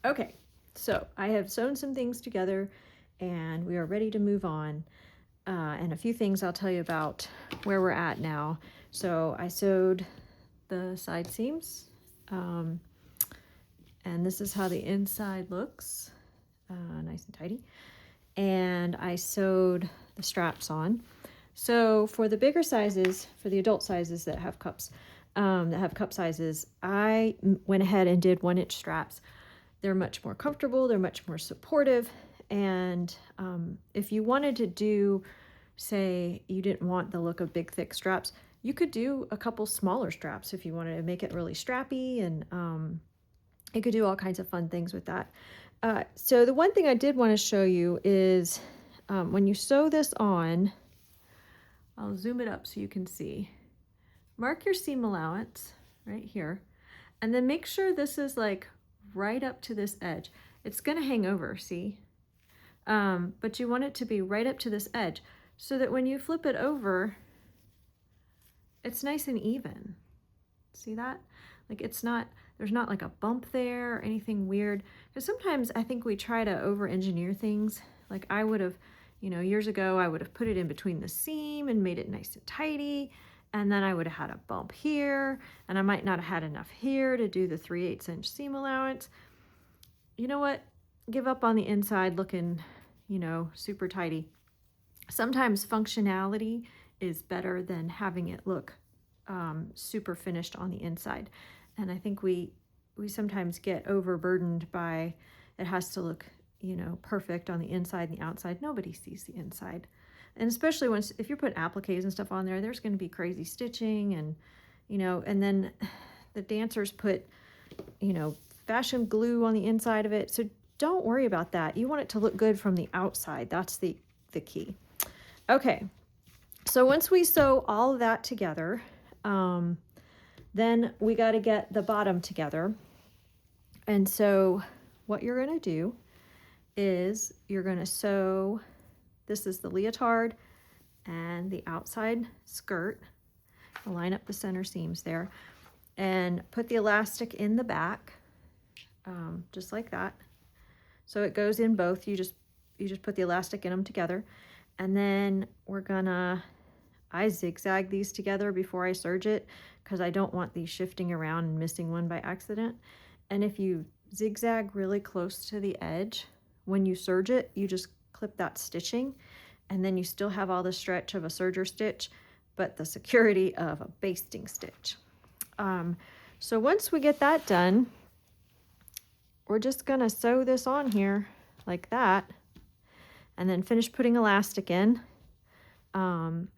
Okay, so I have sewn some things together and we are ready to move on. And a few things I'll tell you about where we're at now. So I sewed the side seams, and this is how the inside looks, nice and tidy. And I sewed the straps on. So for the bigger sizes, for the adult sizes that have cups, that have cup sizes, I went ahead and did 1-inch straps. They're much more comfortable, they're much more supportive, and if you wanted to do, say, you didn't want the look of big thick straps, you could do a couple smaller straps if you wanted to make it really strappy, and you could do all kinds of fun things with that. So the one thing I did want to show you is when you sew this on, I'll zoom it up so you can see. Mark your seam allowance right here, and then make sure this is like right up to this edge. It's going to hang over, see? But you want it to be right up to this edge so that when you flip it over, it's nice and even. See that? Like it's not, there's not like a bump there or anything weird. Because sometimes I think we try to over-engineer things. Like I would have, years ago, I would have put it in between the seam and made it nice and tidy. And then I would have had a bump here, and I might not have had enough here to do the 3/8 inch seam allowance. You know what? Give up on the inside looking, super tidy. Sometimes functionality is better than having it look super finished on the inside. And I think we sometimes get overburdened by it has to look, perfect on the inside and the outside. Nobody sees the inside. And especially if you're putting appliques and stuff on there, there's going to be crazy stitching and, and then the dancers put, fashion glue on the inside of it. So don't worry about that. You want it to look good from the outside. That's the key. Okay. So once we sew all of that together, then we got to get the bottom together. And so what you're going to do is you're going to sew, this is the leotard and the outside skirt. I'll line up the center seams there and put the elastic in the back, just like that. So it goes in both. You just put the elastic in them together. And then I zigzag these together before I serge it because I don't want these shifting around and missing one by accident. And if you zigzag really close to the edge, when you serge it, you just clip that stitching, and then you still have all the stretch of a serger stitch, but the security of a basting stitch. So once we get that done, we're just gonna sew this on here like that, and then finish putting elastic in. And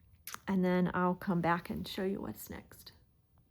then I'll come back and show you what's next.